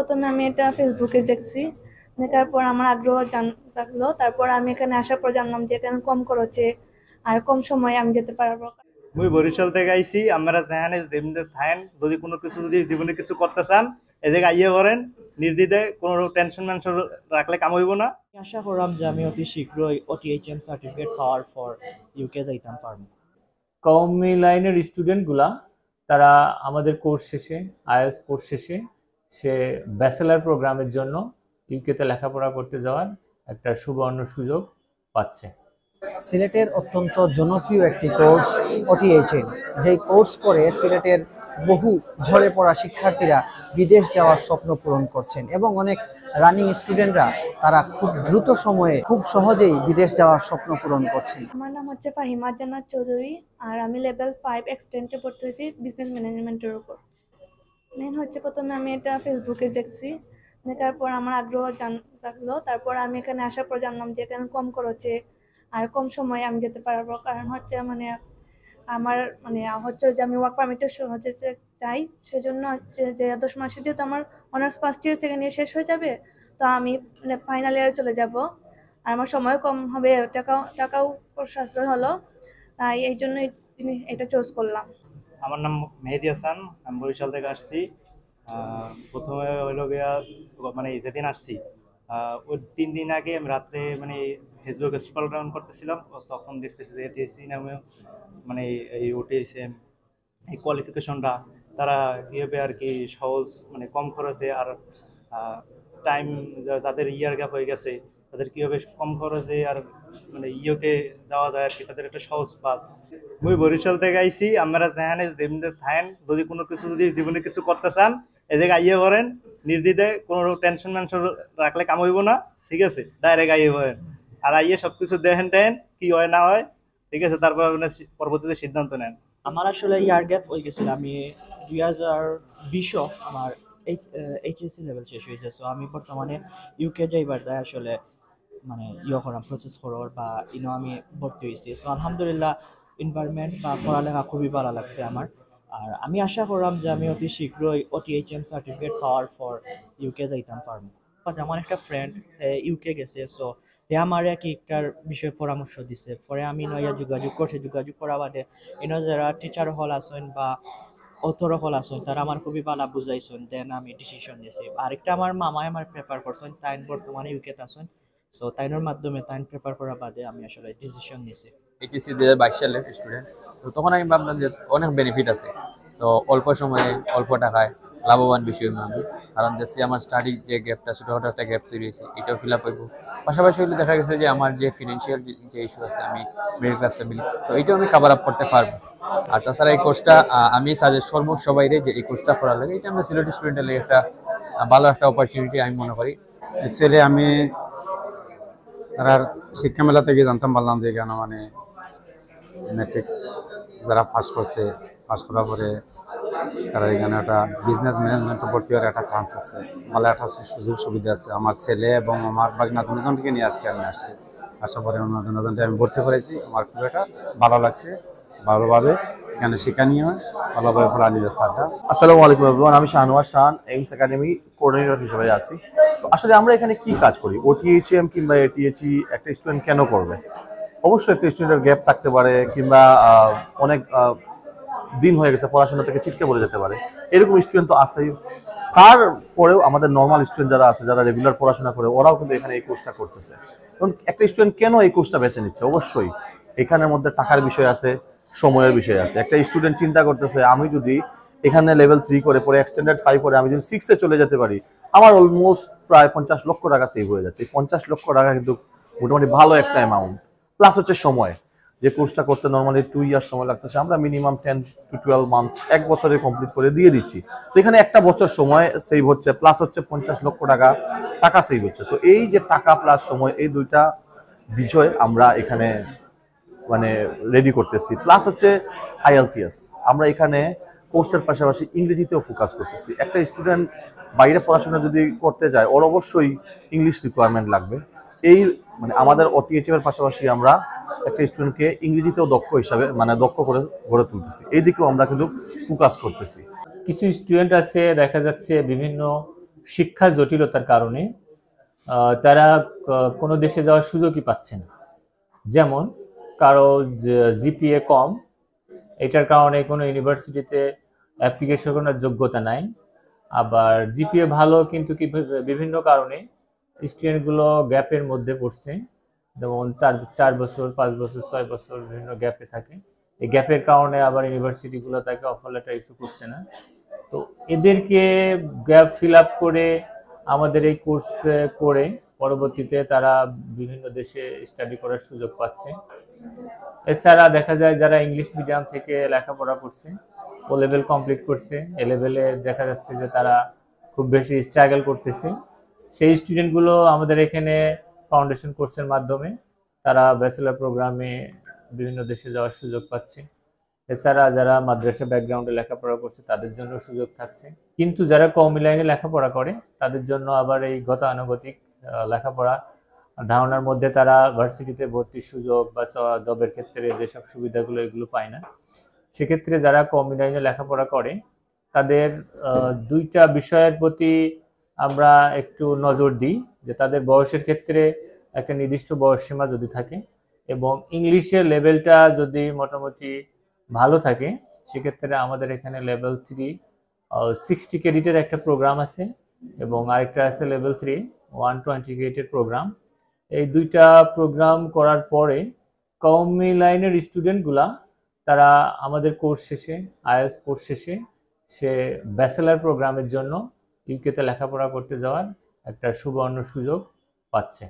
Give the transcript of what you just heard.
প্রথমে আমি এটা ফেসবুকে দেখছি, দেখার পর আমার আগ্রহ জাগলো। তারপর আমি এখানে আসার পর জানলাম যে এখানে কম খরচে আর কম সময়ে আমি যেতে পারবো। মুই বরিশাল থেকে আইছি। আমরা যেখানে যেমনি থাকেন, যদি কোনো কিছু যদি জীবনে কিছু করতে চান এই জায়গায় আইয়ে করেন নির্দ্বিধায়, কোনো টেনশন মেনশন রাখলে কাম হইব না। আশা করলাম যে আমি অতি শীঘ্রই OTHM সার্টিফিকেট পাওয়ার পর ইউকে যাইতাম পারবো। কওমি লাইনের স্টুডেন্টগুলা তারা আমাদের কোর্স শেষে আইএলটিএস কোর্স শেষে সে ব্যাচেলার প্রোগ্রামের জন্য ইউকেতে লেখাপড়া করতে যাওয়ার একটা সুবর্ণ সুযোগ পাচ্ছে। সিলেটের অত্যন্ত জনপ্রিয় একটি কোর্স OTHM, যেই কোর্স করে সিলেটের বহু ঝরে পড়া শিক্ষার্থীরা বিদেশ যাওয়ার স্বপ্ন পূরণ করছেন এবং অনেক রানিং স্টুডেন্টরা তারা খুব দ্রুত সময়ে খুব সহজেই বিদেশ যাওয়ার স্বপ্ন পূরণ করছেন। আমার নাম হচ্ছে ফাহিমা জান্নাত চৌধুরী, আর আমি লেভেল 5 এক্সটেন্ডে পড়তে হয়েছি বিজনেস ম্যানেজমেন্টের উপর। মেন হচ্ছে প্রথমে আমি এটা ফেসবুকে দেখছি, দেখার পর আমার আগ্রহ জাগলো। তারপর আমি এখানে আসার পর জানলাম যে এখানে কম খরচে আর কম সময়ে আমি যেতে পারবো। কারণ হচ্ছে আমার হচ্ছে যে আমি ওয়ার্ক পারমিটের হচ্ছে যে চাই, সেজন্য হচ্ছে যে 10 মাসে যেহেতু আমার honours first year second year শেষ হয়ে যাবে, তো আমি ফাইনাল ইয়ারে চলে যাব আর আমার সময় কম হবে, টাকাও সাশ্রয় হলো। তাই এই জন্যই এটা চুজ করলাম। আমার নাম মেহেদি হাসান, আমি বরিশাল থেকে আসছি। প্রথমে হইল গিয়া মানে যেদিন আসছি ওই 3 দিন আগে আমি রাত্রে ফেসবুকে স্ক্রল ডাউন করতেছিলাম, তখন দেখতেছি যে এটিএসসি নামে এই ওটিএসএম এই কোয়ালিফিকেশনটা তারা কীভাবে আর কি সহজ কম খরচে আর টাইম তাদের ইয়ার গ্যাপ হয়ে গেছে, তাদের কীভাবে কম খরচে আর ইয়েতে যাওয়া যায় আর কি, তাদের একটা সহজ পাথ। মুই বরিশাল থেকে আইছি। আমরা যেখানে যেমনি থাকেন, যদি কোনো কিছু যদি জীবনে কিছু করতে চান এই জায়গায় আইয়ে করেন নির্দ্বিধায়, কোনো টেনশন মেনশন রাখলে কাম হইব না। ঠিক আছে, ডাইরেক্ট আইয়ে করেন আর আইয়ে সবকিছু দেখেন টেন কি হয় না হয়। ঠিক আছে, তারপর পরবর্তীতে সিদ্ধান্ত নেন। আমার আসলে ইয়ার গ্যাপ হয়ে গেছিল, আমি 2020 আমার HSC লেভেল শেষ হয়েছে। সো আমি বর্তমানে ইউকে যাইবার তাই আসলে করাম প্রসেস করার বা আমি ভর্তি হয়েছি। সো আলহামদুলিল্লাহ এনভায়রনমেন্ট বা পড়ালেখা খুবই ভালো লাগছে আমার। আর আমি আশা করলাম যে আমি অতি শীঘ্রই OTHM সার্টিফিকেট পাওয়ার পর ইউকে যাইতাম পারবো। আমার একটা ফ্রেন্ড ইউকে গেছে, সো আমার একটার বিষয়ে পরামর্শ দিছে, পরে আমি নয়া যোগাযোগ করা বাদে যারা টিচার হল আছেন বা অথর হল আছেন তারা আমার খুবই ভালো বুঝাইছেন, দেন আমি ডিসিশন নিয়েছি। আরেকটা আমার মামাই আমার প্রেফার করছেন, তাই বর্তমানে ইউকেতে আছেন। সো তাইনের মাধ্যমে তাই প্রেফার করা বাদে আমি আসলে ডিসিশন নিয়েছি। এইচএসসি 2022 সালের স্টুডেন্ট, তো তখন আমি ভাবলাম যে অনেক বেনিফিট আছে, তো অল্প সময়ে অল্প টাকায় লাভবান বিষয় আমি, কারণ দেখছি আমার স্টাডি যে গ্যাপটা ছোটোখাটো একটা গ্যাপ তৈরি হয়েছে এটাও ফিল আপ হইব। পাশাপাশি হইলে দেখা গেছে যে আমার যে ফিনান্সিয়াল যে ইস্যু আছে, আমি মিডল ক্লাস ফ্যামিলি, তো এইটাও আমি কাভার আপ করতে পারবো। আর তাছাড়া এই কোর্সটা আমি সাজেস্ট করবো সবাইরে যে এই কোর্সটা করার লাগে, এটা আমরা সিলেটি স্টুডেন্টের লাগে একটা ভালো একটা অপরচুনিটি আমি মনে করি। অ্যাকচুয়ালি আমি তার শিক্ষা মেলা থেকে জানতাম পারলাম যে এখানে মেট্রিক যারা পাস করছে, পাস করার পরে তারা এখানে একটা বিজনেস ম্যানেজমেন্টে ভর্তি হওয়ার একটা চান্স আছে, ভালো একটা সুযোগ সুবিধা আছে। আমার ছেলে এবং আমার বাগনা দুজনকে নিয়ে আজকে আমি আসছি। আসার পরে দুজনকে আমি ভর্তি করেছি। আমার খুব একটা ভালো লাগছে, ভালোভাবে এখানে শিক্ষা নিয়ে ভালোভাবে পড়া নিয়ে স্যারটা। আসসালামু আলাইকুম এভরিওয়ান, আমি শাহনওয়াজ শান, এইমস একাডেমি কোঅর্ডিনেটর হিসেবে আছি। তো আসলে আমরা এখানে কি কাজ করি, OTHM কিংবা ATHE একটা স্টুডেন্ট কেন করবে? অবশ্যই একটা স্টুডেন্টের গ্যাপ থাকতে পারে, কিংবা অনেক দিন হয়ে গেছে পড়াশোনা থেকে ছিটকে পড়ে যেতে পারে, এরকম স্টুডেন্ট তো আছেই। তারপরেও আমাদের নর্মাল স্টুডেন্ট যারা আছে, যারা রেগুলার পড়াশোনা করে, ওরাও কিন্তু এখানে এই কোর্সটা করতেছে। কারণ একটা স্টুডেন্ট কেন এই কোর্সটা বেছে নিচ্ছে, অবশ্যই এখানের মধ্যে টাকার বিষয় আছে, সময়ের বিষয় আছে। একটা স্টুডেন্ট চিন্তা করতেছে আমি যদি এখানে লেভেল 3 করে পরে এক্সটেন্ডেড 5 করে আমি যদি 6-এ চলে যেতে পারি, আমার অলমোস্ট প্রায় 50 লক্ষ টাকা সেভ হয়ে যাচ্ছে। এই 50 লক্ষ টাকা কিন্তু মোটামুটি ভালো একটা অ্যামাউন্ট। প্লাস হচ্ছে সময়, যে কোর্সটা করতে নর্মালি 2 ইয়ার সময় লাগতেছে, আমরা মিনিমাম 10 to 12 মান্থস, 1 বছরে কমপ্লিট করে দিয়ে দিচ্ছি। তো এখানে একটা বছর সময় সেভ হচ্ছে, প্লাস হচ্ছে 50 লক্ষ টাকা সেভ হচ্ছে। তো এই যে টাকা প্লাস সময়, এই দুইটা বিষয় আমরা এখানে রেডি করতেছি। প্লাস হচ্ছে IELTS, আমরা এখানে কোর্সের পাশাপাশি ইংরেজিতেও ফোকাস করতেছি। একটা স্টুডেন্ট বাইরে পড়াশোনা যদি করতে যায়, ওর অবশ্যই ইংলিশ রিকোয়ারমেন্ট লাগবে। এই আমাদের OTHM এর পাশাপাশি আমরা একটা স্টুডেন্টকে ইংরেজিতেও দক্ষ হিসাবে দক্ষ করে গড়ে তুলতেছি, এই দিকেও আমরা কিন্তু ফোকাস করতেছি। কিছু স্টুডেন্ট আছে দেখা যাচ্ছে বিভিন্ন শিক্ষা জটিলতার কারণে তারা কোনো দেশে যাওয়ার সুযোগই পাচ্ছে না। যেমন কারো জিপিএ কম, এটার কারণে কোনো ইউনিভার্সিটিতে অ্যাপ্লিকেশন করার যোগ্যতা নাই। আবার জিপিএ ভালো কিন্তু কি বিভিন্ন কারণে স্টুডেন্টগুলো গ্যাপের মধ্যে পড়ছে, যেমন তার 4 বছর 5 বছর 6 বছর বিভিন্ন গ্যাপে থাকে। এই গ্যাপের কারণে আবার ইউনিভার্সিটিগুলো তাকে অফার লেটার ইস্যু করছে না। তো এদেরকে গ্যাপ ফিল আপ করে আমাদের এই কোর্স করে পরবর্তীতে তারা বিভিন্ন দেশে স্টাডি করার সুযোগ পাচ্ছে। এছাড়া দেখা যায় যারা ইংলিশ মিডিয়াম থেকে লেখাপড়া করছে, ও লেভেল কমপ্লিট করছে, এ লেভেলে দেখা যাচ্ছে যে তারা খুব বেশি স্ট্রাগল করতেছে, সেই স্টুডেন্টগুলো আমাদের এখানে ফাউন্ডেশন কোর্সের মাধ্যমে তারা ব্যাচেলর প্রোগ্রামে বিভিন্ন দেশে যাওয়ার সুযোগ পাচ্ছে। এছাড়া যারা মাদ্রাসা ব্যাকগ্রাউন্ডে লেখাপড়া করছে তাদের জন্য সুযোগ থাকছে। কিন্তু যারা কওমি লাইনে লেখাপড়া করে তাদের জন্য আবার এই গতানুগতিক লেখাপড়া ধারণার মধ্যে তারা ভার্সিটিতে ভর্তির সুযোগ বা জবের ক্ষেত্রে যেসব সুবিধাগুলো এগুলো পায় না। সেক্ষেত্রে যারা কওমি লাইনে লেখাপড়া করে তাদের দুইটা বিষয়ের প্রতি আমরা একটু নজর দিই, যে তাদের বয়সের ক্ষেত্রে একটা নির্দিষ্ট বয়সসীমা যদি থাকে এবং ইংলিশের লেভেলটা যদি মোটামুটি ভালো থাকে, সেক্ষেত্রে আমাদের এখানে লেভেল 3 60 ক্রেডিটের একটা প্রোগ্রাম আছে এবং আরেকটা আছে লেভেল 3 120 ক্রেডিটের প্রোগ্রাম। এই দুইটা প্রোগ্রাম করার পরে কওমি লাইনের স্টুডেন্টগুলা তারা আমাদের কোর্স শেষে আইএলটিএস কোর্স শেষে সে ব্যাচেলার প্রোগ্রামের জন্য ইউকেতে লেখাপড়া করতে যাওয়ার একটা সুবর্ণ সুযোগ পাচ্ছে।